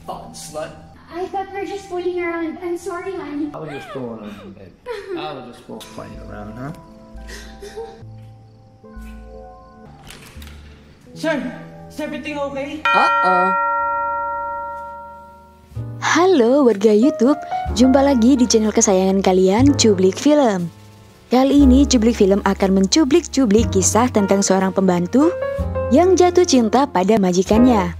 Fucking slut. I thought we're just fooling around. I'm sorry, honey. I was just fooling around, babe. I was just playing around, huh? Sir, is everything okay? Halo warga YouTube, jumpa lagi di channel kesayangan kalian, Cublik Film. Kali ini Cublik Film akan mencublik-cublik kisah tentang seorang pembantu yang jatuh cinta pada majikannya.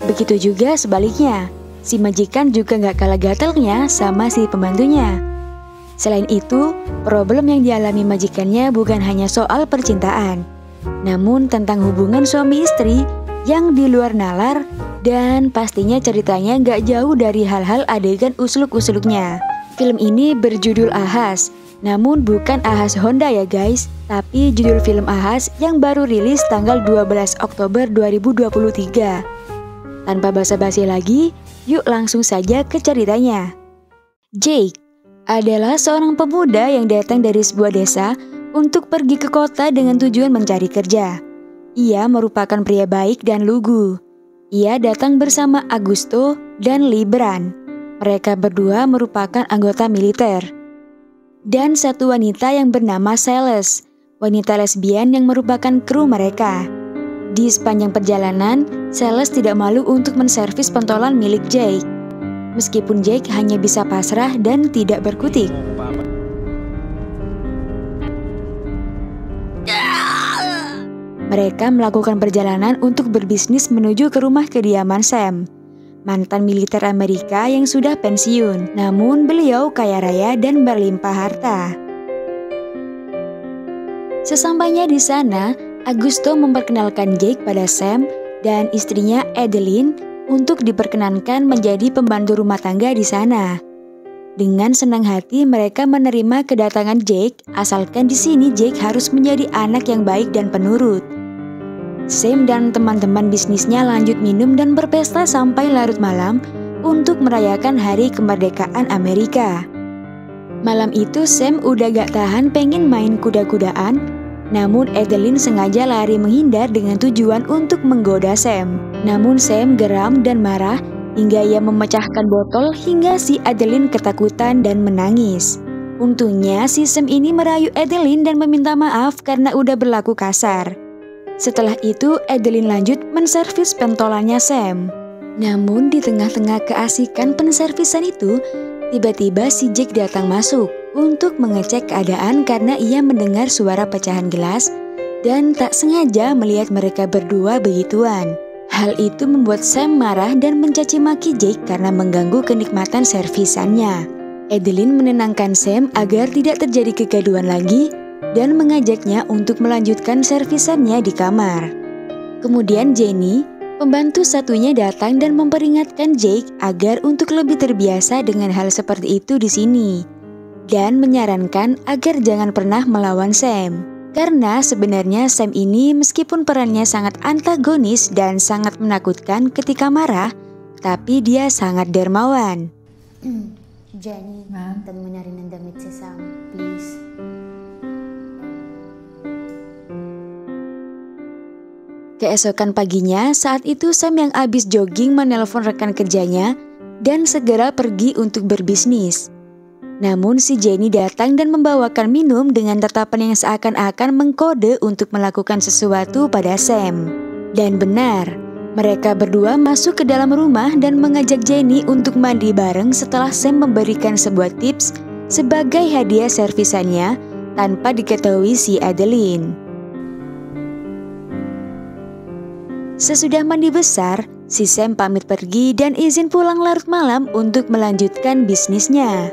Begitu juga sebaliknya, si majikan juga gak kalah gatelnya sama si pembantunya. Selain itu, problem yang dialami majikannya bukan hanya soal percintaan, namun tentang hubungan suami istri yang di luar nalar, dan pastinya ceritanya gak jauh dari hal-hal adegan usluk-usluknya. Film ini berjudul Ahas, namun bukan Ahas Honda ya guys, tapi judul film Ahas yang baru rilis tanggal 12 Oktober 2023. Tanpa basa-basi lagi, yuk langsung saja ke ceritanya. Jake adalah seorang pemuda yang datang dari sebuah desa untuk pergi ke kota dengan tujuan mencari kerja. Ia merupakan pria baik dan lugu. Ia datang bersama Augusto dan Libran. Mereka berdua merupakan anggota militer. Dan satu wanita yang bernama Celeste, wanita lesbian yang merupakan kru mereka. Di sepanjang perjalanan, Celeste tidak malu untuk menservis pentolan milik Jake. Meskipun Jake hanya bisa pasrah dan tidak berkutik. Mereka melakukan perjalanan untuk berbisnis menuju ke rumah kediaman Sam, mantan militer Amerika yang sudah pensiun, namun beliau kaya raya dan berlimpah harta. Sesampainya di sana, Augusto memperkenalkan Jake pada Sam dan istrinya Adeline untuk diperkenankan menjadi pembantu rumah tangga di sana. Dengan senang hati mereka menerima kedatangan Jake, asalkan di sini Jake harus menjadi anak yang baik dan penurut. Sam dan teman-teman bisnisnya lanjut minum dan berpesta sampai larut malam untuk merayakan hari kemerdekaan Amerika. Malam itu Sam udah gak tahan pengen main kuda-kudaan, namun Adeline sengaja lari menghindar dengan tujuan untuk menggoda Sam. Namun Sam geram dan marah hingga ia memecahkan botol hingga si Adeline ketakutan dan menangis. Untungnya si Sam ini merayu Adeline dan meminta maaf karena udah berlaku kasar. Setelah itu Adeline lanjut menservis pentolannya Sam. Namun di tengah-tengah keasikan penservisan itu, tiba-tiba si Jake datang masuk untuk mengecek keadaan karena ia mendengar suara pecahan gelas dan tak sengaja melihat mereka berdua begituan. Hal itu membuat Sam marah dan mencaci maki Jake karena mengganggu kenikmatan servisannya. Adeline menenangkan Sam agar tidak terjadi kegaduhan lagi dan mengajaknya untuk melanjutkan servisannya di kamar. Kemudian Jenny, pembantu satunya, datang dan memperingatkan Jake agar untuk lebih terbiasa dengan hal seperti itu di sini, dan menyarankan agar jangan pernah melawan Sam. Karena sebenarnya Sam ini meskipun perannya sangat antagonis dan sangat menakutkan ketika marah, tapi dia sangat dermawan. Jenny, temuin narin ng damit si Sam, please. Keesokan paginya, saat itu Sam yang habis jogging menelpon rekan kerjanya dan segera pergi untuk berbisnis. Namun si Jenny datang dan membawakan minum dengan tatapan yang seakan-akan mengkode untuk melakukan sesuatu pada Sam. Dan benar, mereka berdua masuk ke dalam rumah dan mengajak Jenny untuk mandi bareng setelah Sam memberikan sebuah tips sebagai hadiah servisannya tanpa diketahui si Adeline. Sesudah mandi besar, si Sam pamit pergi dan izin pulang larut malam untuk melanjutkan bisnisnya.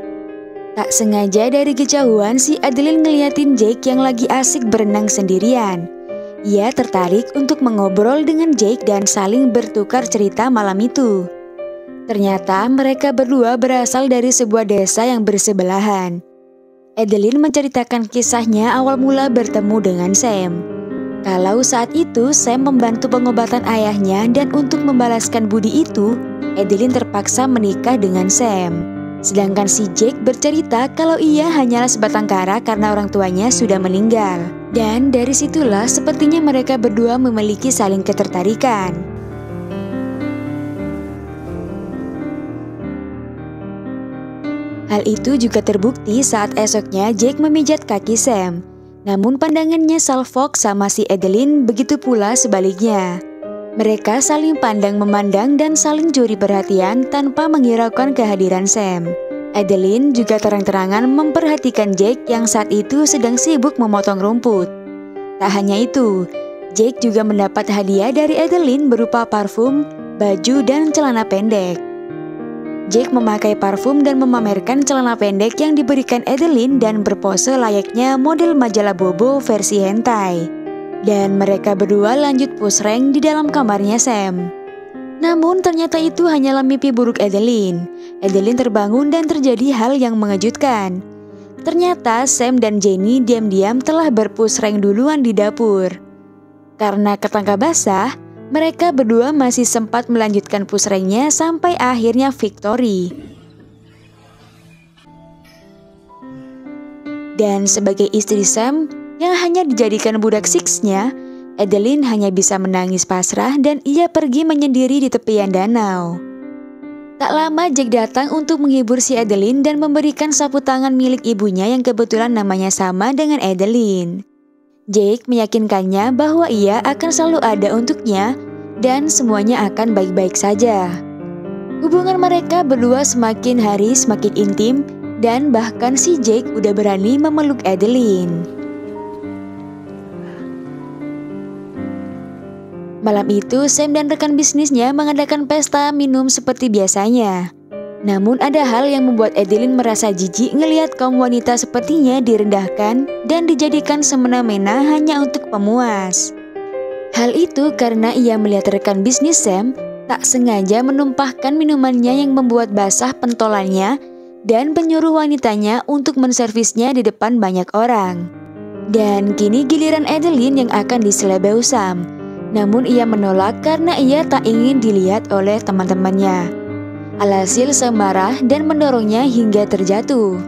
Tak sengaja dari kejauhan si Adeline ngeliatin Jake yang lagi asik berenang sendirian. Ia tertarik untuk mengobrol dengan Jake dan saling bertukar cerita malam itu. Ternyata mereka berdua berasal dari sebuah desa yang bersebelahan. Adeline menceritakan kisahnya awal mula bertemu dengan Sam. Kalau saat itu Sam membantu pengobatan ayahnya dan untuk membalaskan budi itu, Adeline terpaksa menikah dengan Sam. Sedangkan si Jake bercerita kalau ia hanyalah sebatang kara karena orang tuanya sudah meninggal. Dan dari situlah sepertinya mereka berdua memiliki saling ketertarikan. Hal itu juga terbukti saat esoknya Jake memijat kaki Sam. Namun pandangannya salfok sama si Adeline, begitu pula sebaliknya. Mereka saling pandang-memandang dan saling curi perhatian tanpa menghiraukan kehadiran Sam. Adeline juga terang-terangan memperhatikan Jake yang saat itu sedang sibuk memotong rumput. Tak hanya itu, Jake juga mendapat hadiah dari Adeline berupa parfum, baju, dan celana pendek. Jake memakai parfum dan memamerkan celana pendek yang diberikan Adeline dan berpose layaknya model majalah Bobo versi hentai. Dan mereka berdua lanjut push rank di dalam kamarnya Sam. Namun ternyata itu hanyalah mimpi buruk Adeline. Adeline terbangun dan terjadi hal yang mengejutkan. Ternyata Sam dan Jenny diam-diam telah berpush rank duluan di dapur. Karena ketangkap basah, mereka berdua masih sempat melanjutkan push ranknya sampai akhirnya victory. Dan sebagai istri Sam yang hanya dijadikan budak siksnya, Adeline hanya bisa menangis pasrah dan ia pergi menyendiri di tepian danau. Tak lama Jake datang untuk menghibur si Adeline dan memberikan sapu tangan milik ibunya yang kebetulan namanya sama dengan Adeline. Jake meyakinkannya bahwa ia akan selalu ada untuknya dan semuanya akan baik-baik saja. Hubungan mereka berdua semakin hari semakin intim dan bahkan si Jake udah berani memeluk Adeline. Malam itu Sam dan rekan bisnisnya mengadakan pesta minum seperti biasanya. Namun ada hal yang membuat Adeline merasa jijik ngelihat kaum wanita sepertinya direndahkan dan dijadikan semena-mena hanya untuk pemuas. Hal itu karena ia melihat rekan bisnis Sam tak sengaja menumpahkan minumannya yang membuat basah pentolannya dan menyuruh wanitanya untuk menservisnya di depan banyak orang. Dan kini giliran Adeline yang akan diselebeu Sam. Namun ia menolak karena ia tak ingin dilihat oleh teman-temannya. Alhasil Sam marah dan mendorongnya hingga terjatuh.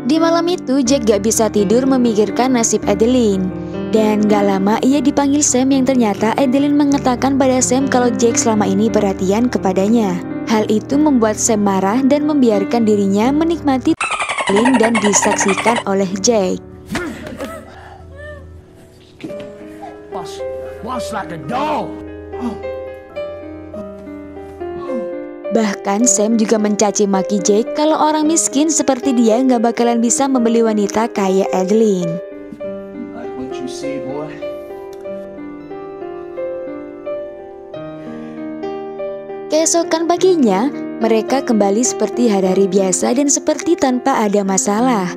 Di malam itu Jack gak bisa tidur memikirkan nasib Adeline. Dan gak lama ia dipanggil Sam yang ternyata Adeline mengatakan pada Sam kalau Jack selama ini perhatian kepadanya. Hal itu membuat Sam marah dan membiarkan dirinya menikmati Adeline dan disaksikan oleh Jack. Wash like a dog. Bahkan Sam juga mencaci maki Jake kalau orang miskin seperti dia gak bakalan bisa membeli wanita kayak Adeline. Like what you see, boy. Keesokan paginya, mereka kembali seperti hari-hari biasa dan seperti tanpa ada masalah.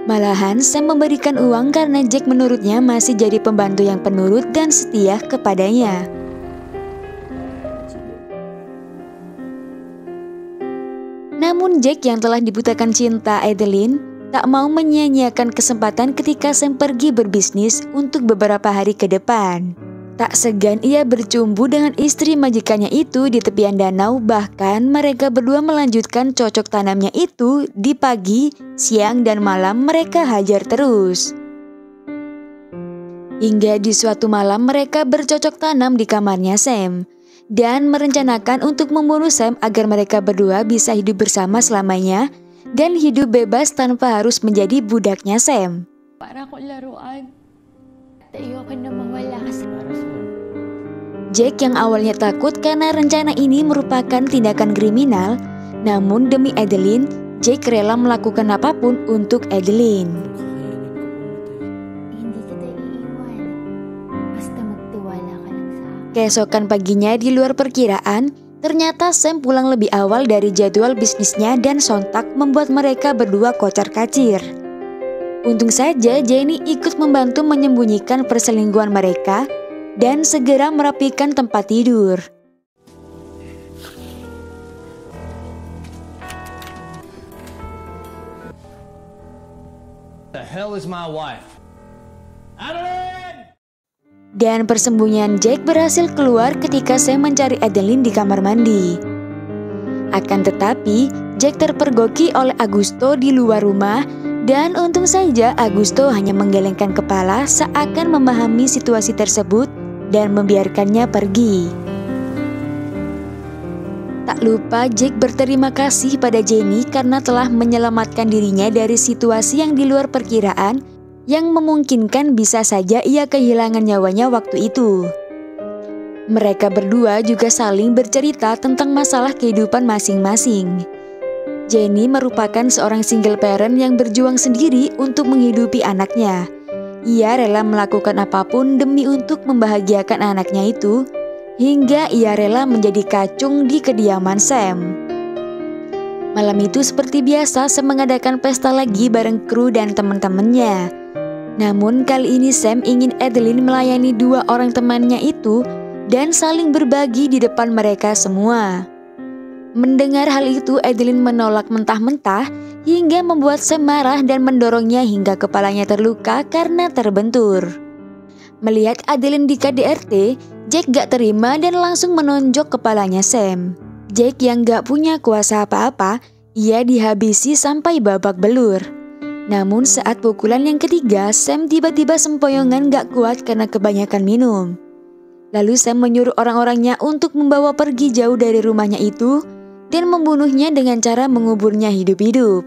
Malahan Sam memberikan uang karena Jack menurutnya masih jadi pembantu yang penurut dan setia kepadanya. Namun Jack yang telah dibutakan cinta Adeline tak mau menyia-nyiakan kesempatan ketika Sam pergi berbisnis untuk beberapa hari ke depan. Tak segan ia bercumbu dengan istri majikannya itu di tepian danau, bahkan mereka berdua melanjutkan cocok tanamnya itu di pagi, siang, dan malam mereka hajar terus. Hingga di suatu malam mereka bercocok tanam di kamarnya Sam dan merencanakan untuk membunuh Sam agar mereka berdua bisa hidup bersama selamanya dan hidup bebas tanpa harus menjadi budaknya Sam. Para ko laruan. Ayoko na mawala kasi. Jack yang awalnya takut karena rencana ini merupakan tindakan kriminal, namun demi Adeline, Jack rela melakukan apapun untuk Adeline. Hindi kita iiwan. Basta magtiwala ka lang sa akin. Keesokan paginya di luar perkiraan, ternyata Sam pulang lebih awal dari jadwal bisnisnya dan sontak membuat mereka berdua kocar-kacir. Untung saja Jenny ikut membantu menyembunyikan perselingkuhan mereka dan segera merapikan tempat tidur. The hell is my wife? Adeline! Dan persembunyian Jack berhasil keluar ketika Sam mencari Adeline di kamar mandi. Akan tetapi, Jack terpergoki oleh Augusto di luar rumah. Dan untung saja Augusto hanya menggelengkan kepala seakan memahami situasi tersebut dan membiarkannya pergi. Tak lupa Jake berterima kasih pada Jenny karena telah menyelamatkan dirinya dari situasi yang di luar perkiraan yang memungkinkan bisa saja ia kehilangan nyawanya waktu itu. Mereka berdua juga saling bercerita tentang masalah kehidupan masing-masing. Jenny merupakan seorang single parent yang berjuang sendiri untuk menghidupi anaknya. Ia rela melakukan apapun demi untuk membahagiakan anaknya itu, hingga ia rela menjadi kacung di kediaman Sam. Malam itu seperti biasa Sam mengadakan pesta lagi bareng kru dan teman-temannya. Namun kali ini Sam ingin Adeline melayani dua orang temannya itu dan saling berbagi di depan mereka semua. Mendengar hal itu, Adeline menolak mentah-mentah hingga membuat Sam marah dan mendorongnya hingga kepalanya terluka karena terbentur. Melihat Adeline di KDRT, Jake gak terima dan langsung menonjok kepalanya Sam. Jake yang gak punya kuasa apa-apa, ia dihabisi sampai babak belur. Namun saat pukulan yang ketiga, Sam tiba-tiba sempoyongan gak kuat karena kebanyakan minum. Lalu Sam menyuruh orang-orangnya untuk membawa pergi jauh dari rumahnya itu dan membunuhnya dengan cara menguburnya hidup-hidup.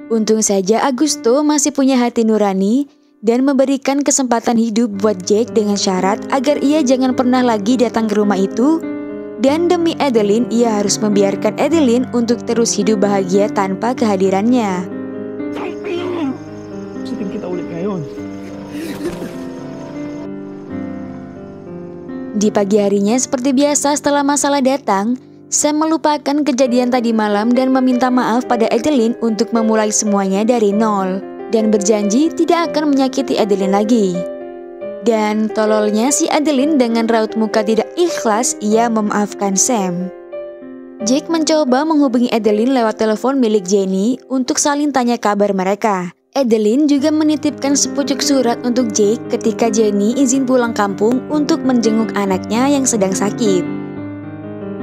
Untung saja Augusto masih punya hati nurani dan memberikan kesempatan hidup buat Jake dengan syarat agar ia jangan pernah lagi datang ke rumah itu, dan demi Adeline ia harus membiarkan Adeline untuk terus hidup bahagia tanpa kehadirannya. Isipin kita ulit ngayon. Di pagi harinya seperti biasa setelah masalah datang, Sam melupakan kejadian tadi malam dan meminta maaf pada Adeline untuk memulai semuanya dari nol dan berjanji tidak akan menyakiti Adeline lagi. Dan tololnya si Adeline dengan raut muka tidak ikhlas ia memaafkan Sam. Jake mencoba menghubungi Adeline lewat telepon milik Jenny untuk saling tanya kabar mereka. Adeline juga menitipkan sepucuk surat untuk Jake ketika Jenny izin pulang kampung untuk menjenguk anaknya yang sedang sakit.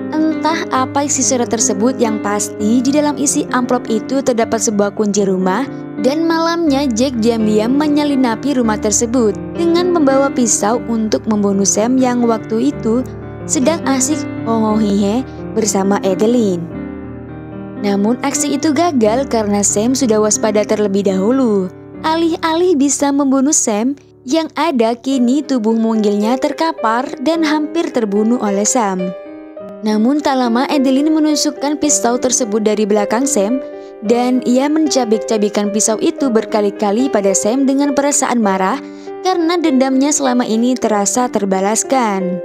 Entah apa isi surat tersebut, yang pasti di dalam isi amplop itu terdapat sebuah kunci rumah dan malamnya Jake diam-diam menyelinap rumah tersebut dengan membawa pisau untuk membunuh Sam yang waktu itu sedang asik hohohihe bersama Adeline. Namun aksi itu gagal karena Sam sudah waspada terlebih dahulu. Alih-alih bisa membunuh Sam, yang ada kini tubuh mungilnya terkapar dan hampir terbunuh oleh Sam. Namun tak lama Adeline menusukkan pisau tersebut dari belakang Sam dan ia mencabik-cabikan pisau itu berkali-kali pada Sam dengan perasaan marah karena dendamnya selama ini terasa terbalaskan.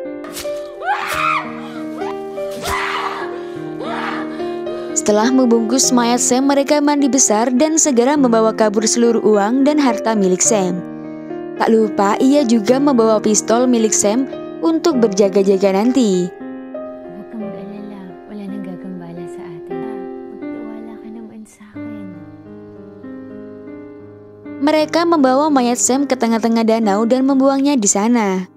Setelah membungkus mayat Sam, mereka mandi besar dan segera membawa kabur seluruh uang dan harta milik Sam. Tak lupa ia juga membawa pistol milik Sam untuk berjaga-jaga nanti. Mereka membawa mayat Sam ke tengah-tengah danau dan membuangnya di sana.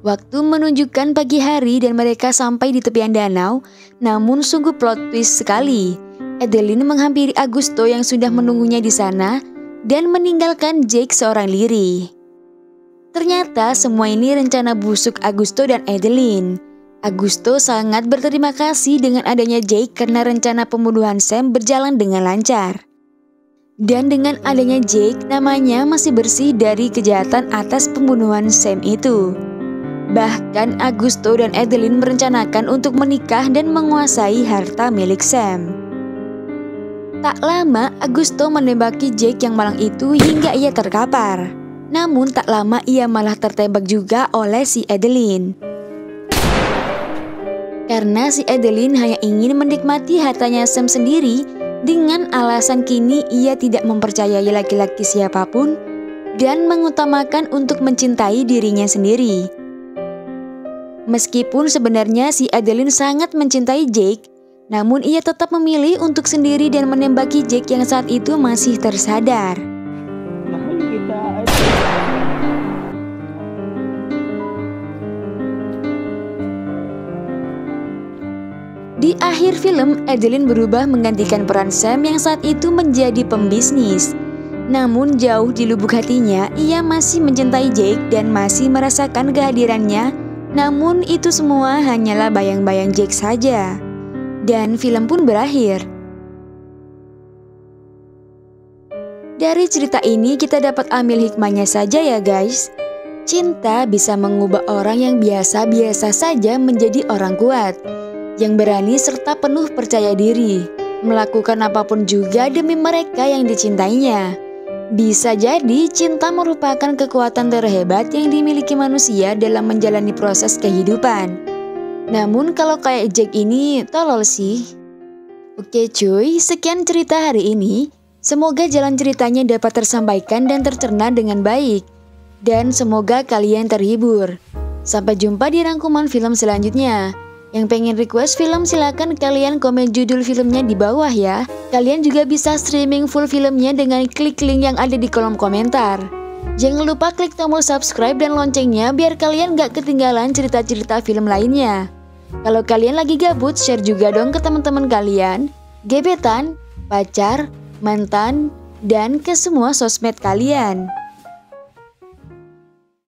Waktu menunjukkan pagi hari dan mereka sampai di tepian danau, namun sungguh plot twist sekali. Adeline menghampiri Augusto yang sudah menunggunya di sana dan meninggalkan Jake seorang diri. Ternyata semua ini rencana busuk Augusto dan Adeline. Augusto sangat berterima kasih dengan adanya Jake karena rencana pembunuhan Sam berjalan dengan lancar. Dan dengan adanya Jake, namanya masih bersih dari kejahatan atas pembunuhan Sam itu. Bahkan Augusto dan Adeline merencanakan untuk menikah dan menguasai harta milik Sam. Tak lama, Augusto menembaki Jake yang malang itu hingga ia terkapar. Namun tak lama ia malah tertembak juga oleh si Adeline. Karena si Adeline hanya ingin menikmati hartanya Sam sendiri, dengan alasan kini ia tidak mempercayai laki-laki siapapun dan mengutamakan untuk mencintai dirinya sendiri. Meskipun sebenarnya si Adeline sangat mencintai Jake, namun ia tetap memilih untuk sendiri dan menembaki Jake yang saat itu masih tersadar. Mahal kita. Di akhir film, Adeline berubah menggantikan peran Sam yang saat itu menjadi pembisnis. Namun jauh di lubuk hatinya, ia masih mencintai Jake dan masih merasakan kehadirannya. Namun itu semua hanyalah bayang-bayang Jake saja. Dan film pun berakhir. Dari cerita ini kita dapat ambil hikmahnya saja ya guys. Cinta bisa mengubah orang yang biasa-biasa saja menjadi orang kuat, yang berani serta penuh percaya diri, melakukan apapun juga demi mereka yang dicintainya. Bisa jadi cinta merupakan kekuatan terhebat yang dimiliki manusia dalam menjalani proses kehidupan. Namun kalau kayak Jack ini tolol sih. Oke cuy, sekian cerita hari ini. Semoga jalan ceritanya dapat tersampaikan dan tercerna dengan baik. Dan semoga kalian terhibur. Sampai jumpa di rangkuman film selanjutnya. Yang pengen request film silakan kalian komen judul filmnya di bawah ya. Kalian juga bisa streaming full filmnya dengan klik link yang ada di kolom komentar. Jangan lupa klik tombol subscribe dan loncengnya biar kalian gak ketinggalan cerita-cerita film lainnya. Kalau kalian lagi gabut, share juga dong ke teman-teman kalian, gebetan, pacar, mantan, dan ke semua sosmed kalian.